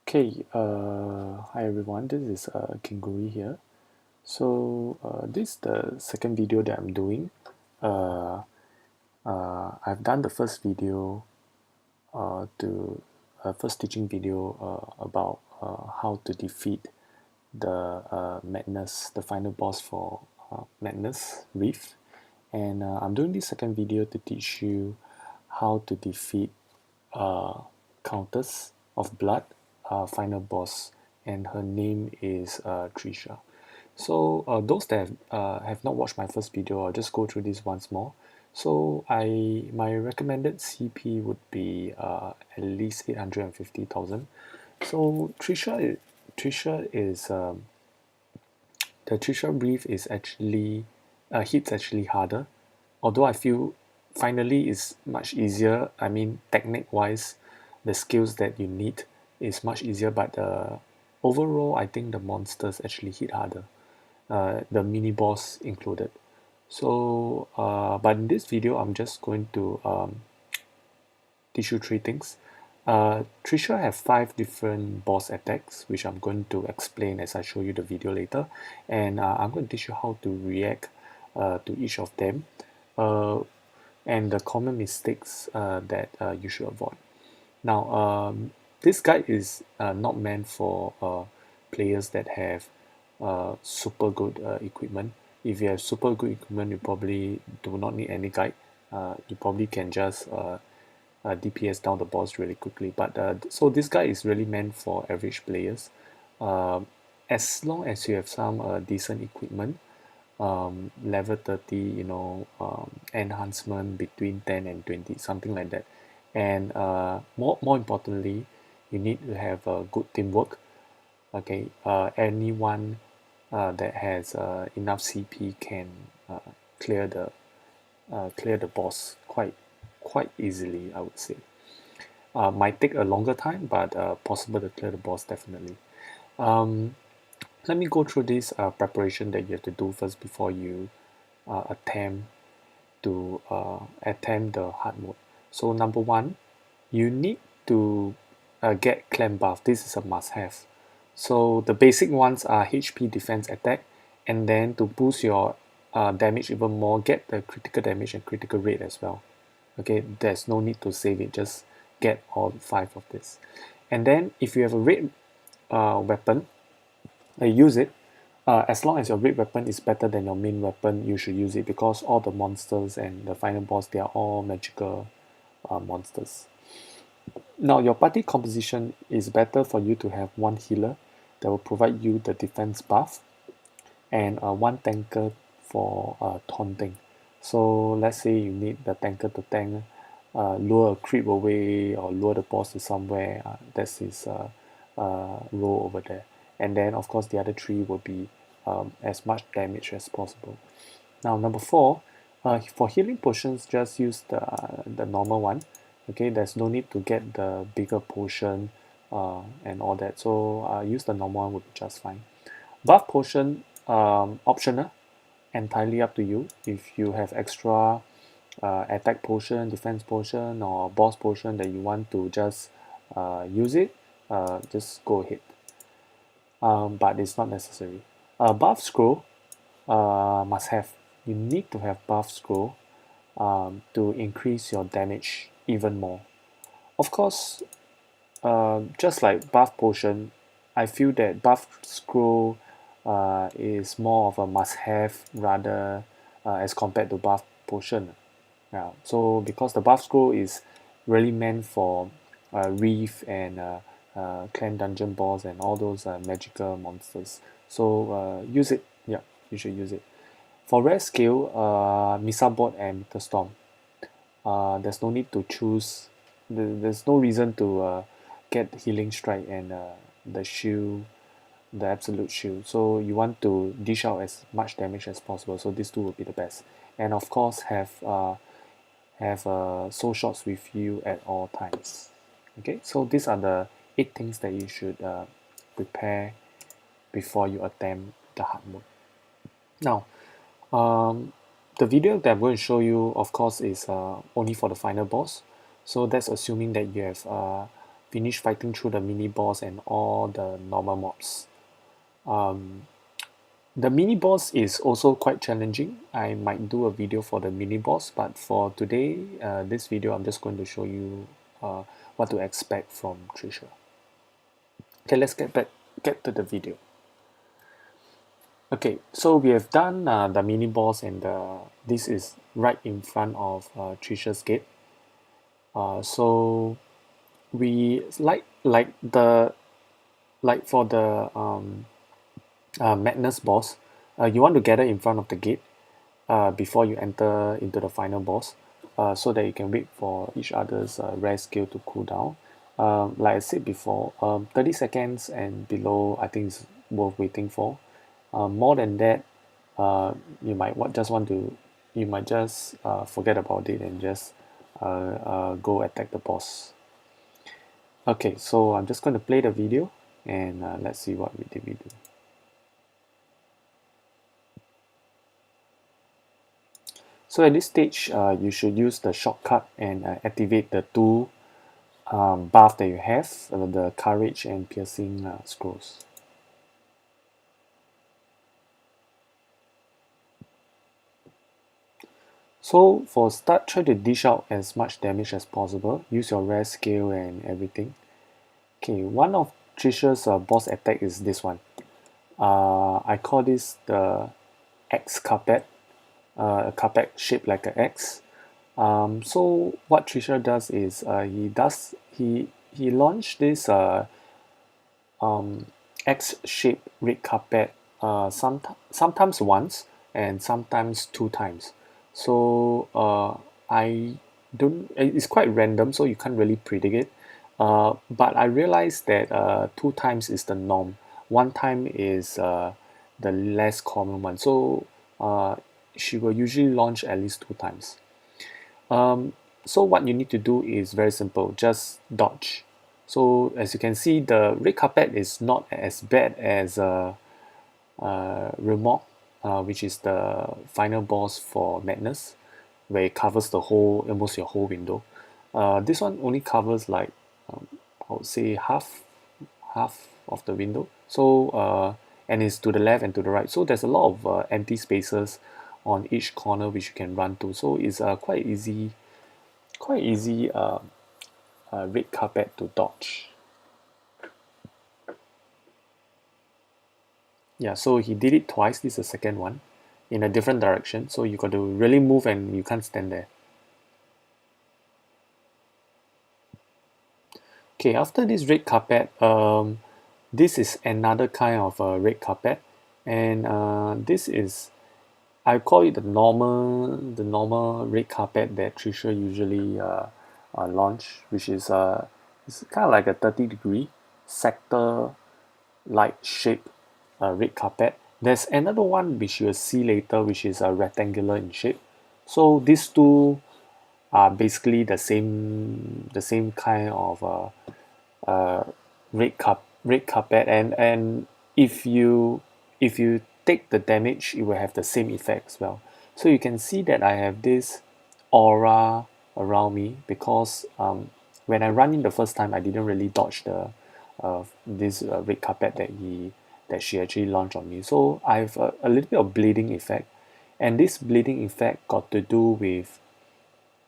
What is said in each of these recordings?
Okay, hi everyone, this is Kinguri here. This is the second video that I'm doing. Uh, I've done the first video to first teaching video about how to defeat the Madness, the final boss for Madness Reef, and I'm doing this second video to teach you how to defeat uh, Countess of Blood, final boss, and her name is Trisha. So those that have not watched my first video, I'll just go through this once more. So my recommended CP would be at least 850,000. So Trisha is the Trisha brief is actually hits actually harder. Although I feel finally is much easier. I mean, technique wise, the skills that you need is much easier. But overall, I think the monsters actually hit harder. The mini boss included. So, but in this video, I'm just going to teach you three things. Trisha have 5 different boss attacks, which I'm going to explain as I show you the video later. And I'm going to teach you how to react to each of them. And the common mistakes that you should avoid. Now, this guide is not meant for players that have super good equipment. If you have super good equipment, you probably do not need any guide. You probably can just DPS down the boss really quickly. But so this guide is really meant for average players. As long as you have some decent equipment, level 30, enhancement between 10 and 20, something like that. And more importantly, you need to have a good teamwork. Okay, anyone that has enough CP can uh, clear the clear the boss quite easily, I would say. Might take a longer time, but possible to clear the boss definitely. Um, Let me go through this preparation that you have to do first before you attempt the hard mode. So number one, you need to get clan buff. This is a must-have. So the basic ones are HP, defense, attack, and then to boost your damage even more, get the critical damage and critical rate as well. Okay, there's no need to save it, just get all 5 of this. And then if you have a red weapon, use it. As long as your red weapon is better than your main weapon, you should use it because all the monsters and the final boss, they are all magical monsters. Now, your party composition is better for you to have one healer that will provide you the defense buff and one tanker for taunting. So let's say you need the tanker to tank, lure a creep away or lure the boss to somewhere. That's his role over there. And then of course the other 3 will be as much damage as possible. Now number 4, for healing potions, just use the normal one. Okay, there's no need to get the bigger potion and all that. So use the normal one would be just fine. Buff potion, optional, entirely up to you. If you have extra attack potion, defense potion, or boss potion that you want to just use it, just go ahead. But it's not necessary. Buff scroll, must have. You need to have buff scroll to increase your damage even more. Of course, just like buff potion, I feel that buff scroll is more of a must-have rather as compared to buff potion. Yeah. So because the buff scroll is really meant for reef and clan dungeon boss and all those magical monsters. So use it. Yeah, you should use it. For rare skill, Misabot and Meteor Storm. There's no need to choose. There's no reason to get healing strike and the shield, the absolute shield. So you want to dish out as much damage as possible. So these two will be the best. And of course, have Soulshots with you at all times. Okay, so these are the 8 things that you should prepare before you attempt the hard mode. Now, the video that I'm going to show you, of course, is only for the final boss. So that's assuming that you have finish fighting through the mini boss and all the normal mobs. The mini boss is also quite challenging. I might do a video for the mini boss, but for today, this video, I'm just going to show you what to expect from Trisha. Okay, let's get to the video. Okay, so we have done the mini boss, and this is right in front of Trisha's gate. So we like for the madness boss, you want to gather in front of the gate before you enter into the final boss, so that you can wait for each other's rare skill to cool down. Like I said before, 30 seconds and below I think is worth waiting for. More than that, you might just forget about it and just go attack the boss. Okay, so I'm just going to play the video and let's see what we do. So at this stage, you should use the shortcut and activate the two buff that you have, the courage and piercing scrolls. So for start, try to dish out as much damage as possible. Use your rare skill and everything. Okay, one of Trisha's boss attack is this one. I call this the X carpet. A carpet shaped like an X. So what Trisha does is he launched this X-shaped red carpet sometimes once and sometimes two times. So I don't. It's quite random, so you can't really predict it. But I realized that two times is the norm. One time is the less common one. So she will usually launch at least two times. So what you need to do is very simple, just dodge. So as you can see, the red carpet is not as bad as Remorque, which is the final boss for Madness, where it covers the whole, almost your whole window. This one only covers like I would say half of the window. So and it's to the left and to the right. So there's a lot of empty spaces on each corner which you can run to. So it's quite easy red carpet to dodge. Yeah, so he did it twice. This is the second one in a different direction. So you got to really move and you can't stand there. Okay, after this red carpet, this is another kind of red carpet, and this is, I call it the normal red carpet that Trisha usually launch, which is it's kind of like a 30-degree sector light shape red carpet. There's another one which you'll see later, which is rectangular in shape. So these two are basically the same kind of red carpet, and if you take the damage, it will have the same effect as well. So you can see that I have this aura around me because when I run in the first time, I didn't really dodge the this red carpet that she actually launched on me. So I have a little bit of bleeding effect, and this bleeding effect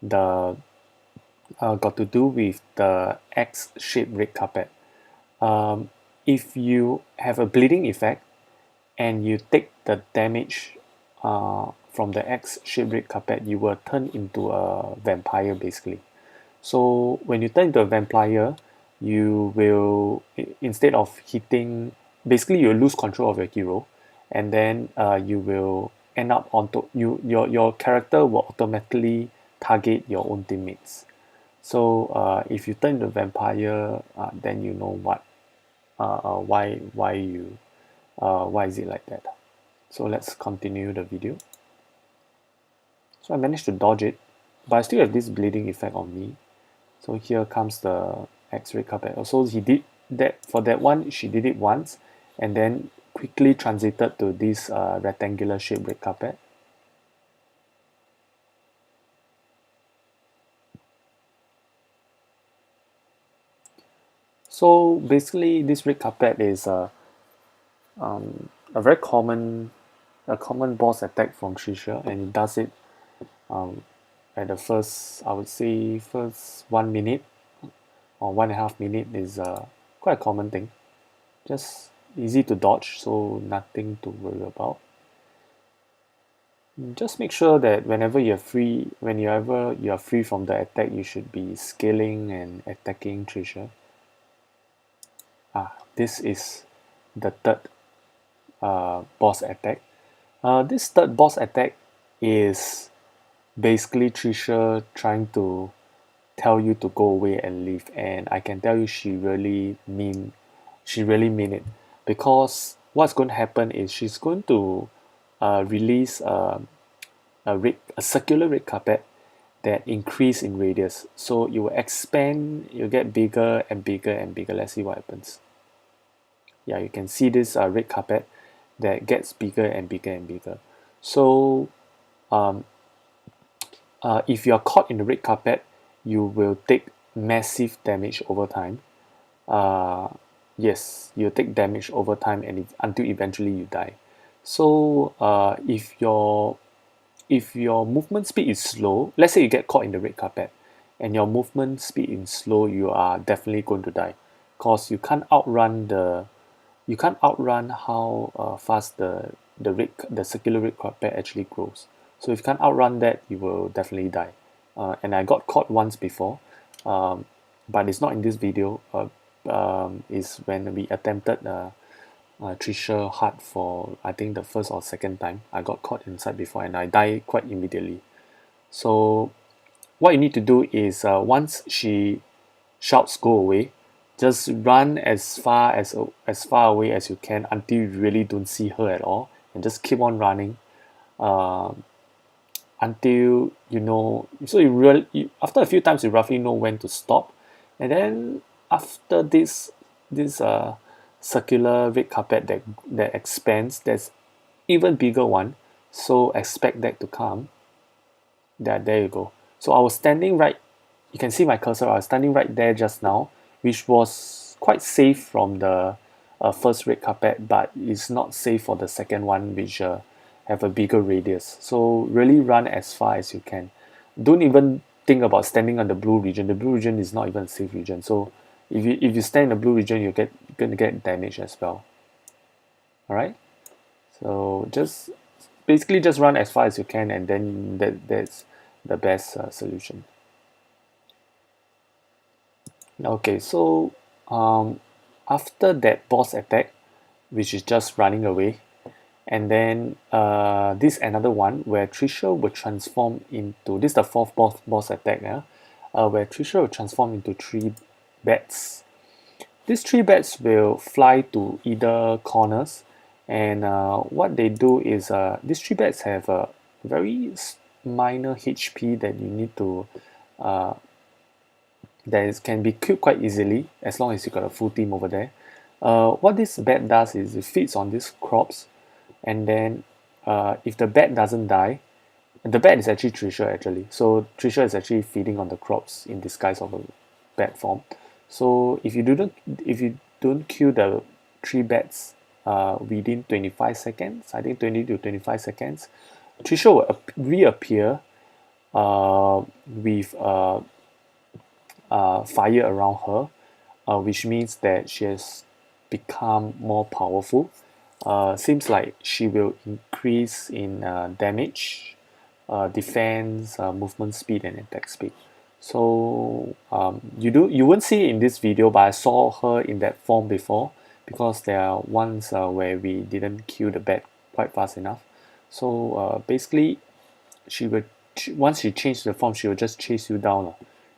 the got to do with the X-shaped red carpet. If you have a bleeding effect and you take the damage from the X-shaped red carpet, you will turn into a vampire basically. So when you turn into a vampire, you will instead of hitting, basically you lose control of your hero, and then you will end up onto your character will automatically target your own teammates. So if you turn into a vampire, then you know why is it like that. So let's continue the video. So I managed to dodge it, but I still have this bleeding effect on me. So here comes the X-ray carpet. So he did that for that one. She did it once, and then quickly transited to this rectangular shaped red carpet. So basically, this red carpet is a very common boss attack from Trisha, and it does it at the first, I would say, first 1 minute or 1.5 minute is quite a common thing. Just easy to dodge, so nothing to worry about. Just make sure that whenever you are free from the attack, you should be scaling and attacking Trisha. This is the third boss attack. This third boss attack is basically Trisha trying to tell you to go away and leave, and I can tell you she really mean it, because what's going to happen is she's going to release a circular red carpet that increase in radius, so you will expand, you get bigger and bigger and bigger. Let's see what happens. Yeah, you can see this red carpet that gets bigger and bigger and bigger. So if you are caught in the red carpet, you will take massive damage over time. Yes, you'll take damage over time and until eventually you die. So if your movement speed is slow, let's say you get caught in the red carpet and your movement speed is slow, you are definitely going to die, because you can't outrun how fast the circular red carpet actually grows. So if you can't outrun that, you will definitely die. And I got caught once before, but it's not in this video. Is when we attempted Trisha hard for, I think, the first or second time. I got caught inside before and I died quite immediately. So what you need to do is once she shouts go away, just run as far away as you can until you really don't see her at all, and just keep on running until you know. So after a few times you roughly know when to stop, and then after this circular red carpet that expands, there's even bigger one. So expect that to come. There you go. So I was standing right. You can see my cursor. I was standing right there just now, which was quite safe from the first red carpet, but it's not safe for the second one, which have a bigger radius. So really run as far as you can. Don't even think about standing on the blue region. The blue region is not even a safe region. So if you stand in the blue region, you're gonna get damage as well. All right. So just basically just run as far as you can, and then that's the best solution. Okay, so after that boss attack, which is just running away, and then this another one where Trisha will transform into, this is the fourth boss attack, where Trisha will transform into 3 bats. These 3 bats will fly to either corners, and what they do is these 3 bats have a very minor HP that you need to can be killed quite easily as long as you got a full team over there. What this bat does is it feeds on these crops, and then if the bat doesn't die, the bat is actually Trisha actually. So Trisha is actually feeding on the crops in disguise of a bat form. So if you don't kill the 3 bats within 25 seconds, I think 20 to 25 seconds, Trisha will reappear with fire around her, which means that she has become more powerful. Seems like she will increase in damage, defense, movement speed, and attack speed. So you won't see it in this video, but I saw her in that form before, because there are ones where we didn't kill the bat quite fast enough. So basically, once she changes the form, she will just chase you down,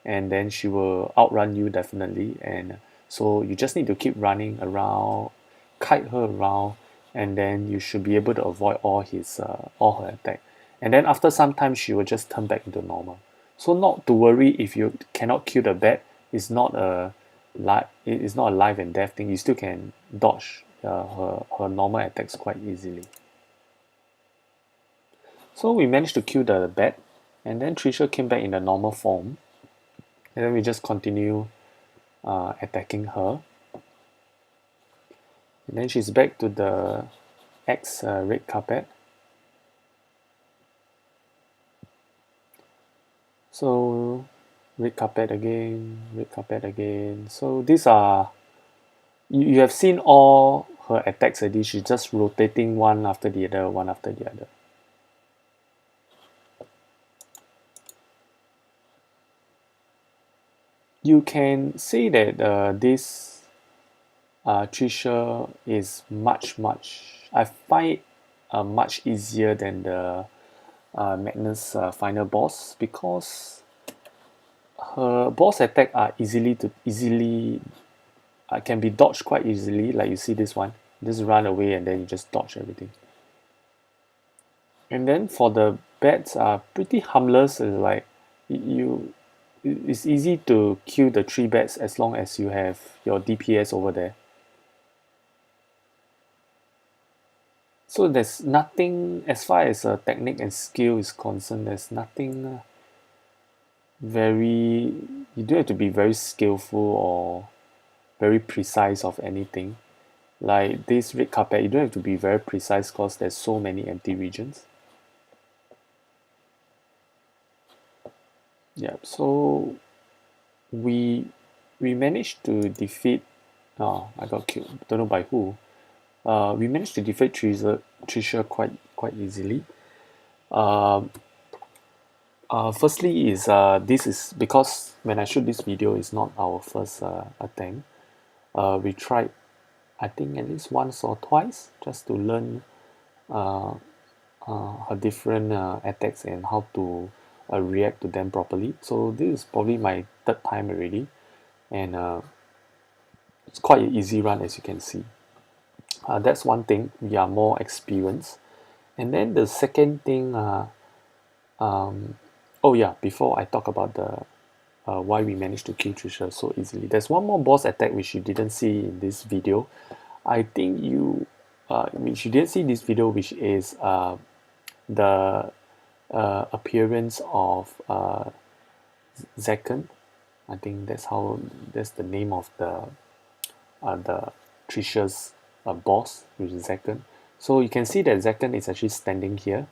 and then she will outrun you definitely. And so you just need to keep running around, kite her around, and then you should be able to avoid all her attack. And then after some time, she will just turn back into normal. So not to worry if you cannot kill the bat. It's not a life and death thing. You still can dodge her normal attacks quite easily. So we managed to kill the bat, and then Trisha came back in the normal form, and then we just continue attacking her. And then she's back to the X red carpet. So red carpet again, red carpet again. So these are, you have seen all her attacks already. She's just rotating one after the other, one after the other. You can say that this Trisha is I find it much easier than the Magnus final boss, because her boss attack are easily can be dodged quite easily. Like you see this one, just run away and then you just dodge everything. And then for the bats are pretty harmless. It's like it's easy to kill the 3 bats as long as you have your DPS over there. So there's nothing, as far as technique and skill is concerned, there's nothing very, you don't have to be very skillful or very precise of anything. Like this red carpet, you don't have to be very precise because there's so many empty regions. Yeah, so we managed to defeat, I got killed, don't know by who. We managed to defeat Trisha quite easily. Firstly is this is because when I shoot this video, it's not our first attempt. We tried, I think, at least once or twice just to learn her different attacks and how to react to them properly. So this is probably my 3rd time already, and it's quite an easy run, as you can see. That's one thing, we are more experienced. And then the second thing, oh yeah, before I talk about the why we managed to kill Trisha so easily, there's one more boss attack which you didn't see in this video. I think which you didn't see this video, which is the appearance of Zekken. I think that's the name of the Trisha's boss, which is Zekken. So you can see that Zekken is actually standing here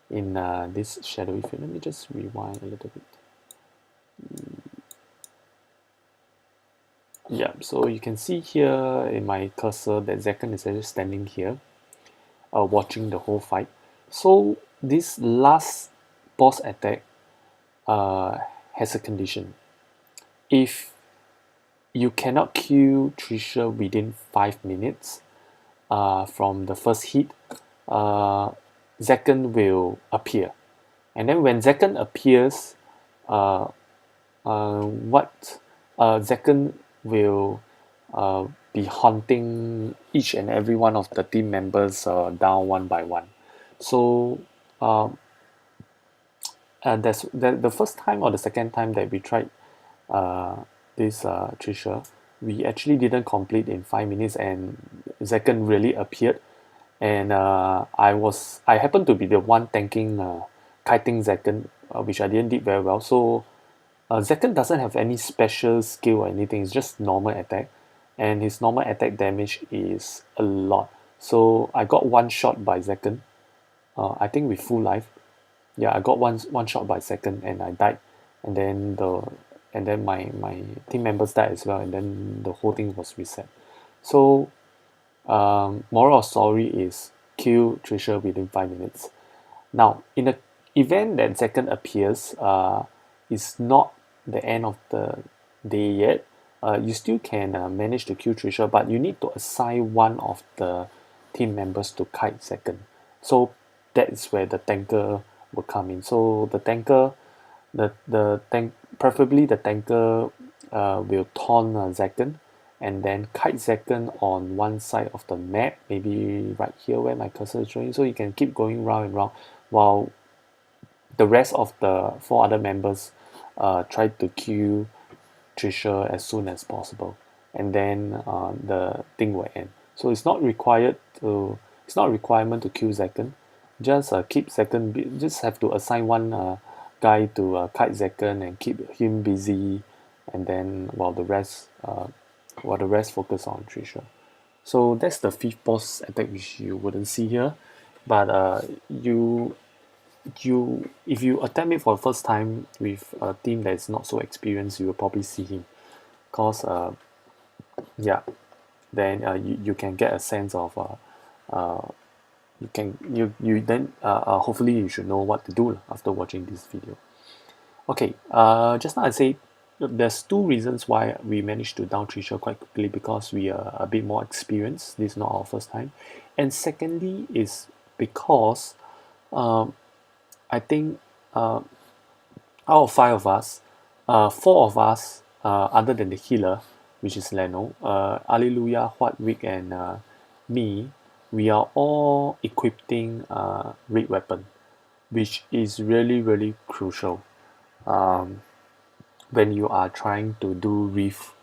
in this shadowy field. Let me just rewind a little bit. Yeah, so you can see here in my cursor that Zekken is actually standing here, watching the whole fight. So this last boss attack has a condition. If you cannot kill Trisha within 5 minutes from the first hit, Zekken will appear. And then when Zekken appears, Zekken will be hunting each and every one of the team members down one by one. So that's the first time or the second time that we tried this Trisha, we actually didn't complete in 5 minutes, and Zekken really appeared, and I happened to be the one tanking kiting Zekken, which I didn't did very well. So Zekken doesn't have any special skill or anything, it's just normal attack, and his normal attack damage is a lot. So I got one shot by Zekken, I think with full life. Yeah, I got one shot by Zekken and I died, and then my team members died as well, and then the whole thing was reset. So moral of story is kill Trisha within 5 minutes. Now, in the event that Zekken appears, it's not the end of the day yet. You still can manage to kill Trisha, but you need to assign one of the team members to kite Zekken. So that is where the tanker will come in. So the tanker, preferably the tanker will taunt Zekken, and then kite Zekken on one side of the map, maybe right here where my cursor is showing. So you can keep going round and round while the rest of the 4 other members try to kill Trisha as soon as possible, and then the thing will end. So it's not a requirement to kill Zekken. Just keep Zekken. Just have to assign one guy to kite Zekken and keep him busy, and then while the rest focus on Trisha. So that's the 5th boss attack which you wouldn't see here, but if you attempt it for the first time with a team that is not so experienced, you will probably see him, cause yeah, then you can get a sense of you then hopefully you should know what to do after watching this video. Okay, just now I say there's 2 reasons why we managed to down Trisha quite quickly, because we are a bit more experienced. This is not our first time, and secondly is because um, I think out of 5 of us, 4 of us, other than the healer, which is Leno, Alleluia, Huatwick, and me, we are all equipping red weapon, which is really crucial when you are trying to do Reef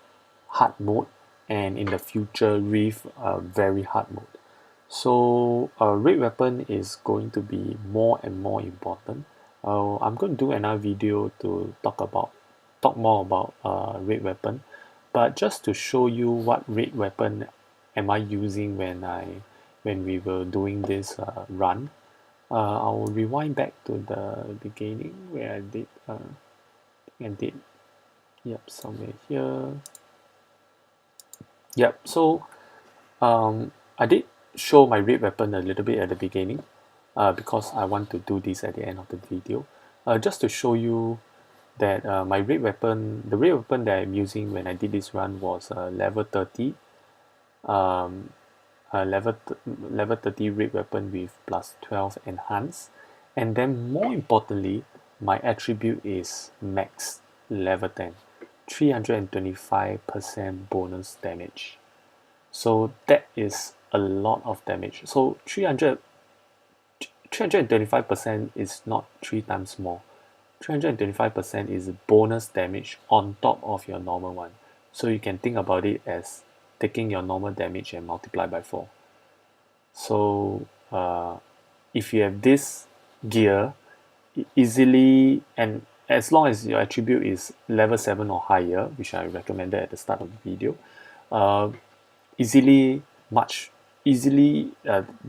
hard mode, and in the future Reef very hard mode. So red weapon is going to be more and more important. I'm going to do another video to talk more about red weapon, but just to show you what red weapon am I using when we were doing this run. I'll rewind back to the beginning where I did, yep, somewhere here. Yep, so I did show my red weapon a little bit at the beginning, because I want to do this at the end of the video, just to show you that my red weapon, the red weapon that I'm using when I did this run was level 30, um, level 30 red weapon with plus 12 enhance, and then more importantly, my attribute is max level 10, 325% bonus damage. So that is a lot of damage. So 325% is not 3 times more. 325% is bonus damage on top of your normal one. So you can think about it as taking your normal damage and multiply by 4. So if you have this gear, easily, and as long as your attribute is level 7 or higher, which I recommended at the start of the video, uh, easily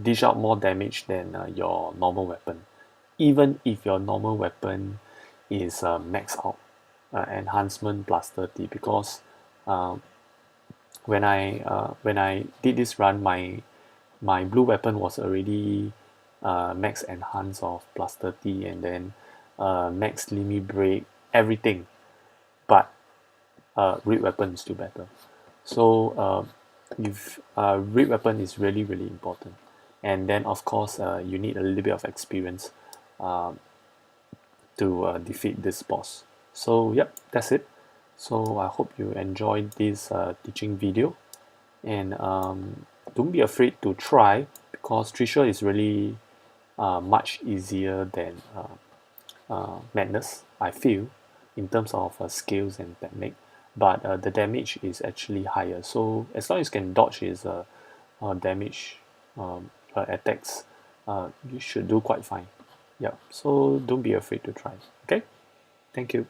dish out more damage than your normal weapon, even if your normal weapon is max out enhancement plus 30, because um, when I did this run, my blue weapon was already max enhance of plus 30, and then max limit break, everything, but red weapon is still better. So if red weapon is really important, and then of course you need a little bit of experience to defeat this boss. So yep, that's it. So I hope you enjoyed this teaching video, and don't be afraid to try, because Trisha is really much easier than Madness, I feel, in terms of skills and technique, but the damage is actually higher. So as long as you can dodge his damage attacks, you should do quite fine. Yeah, so don't be afraid to try. Okay, thank you.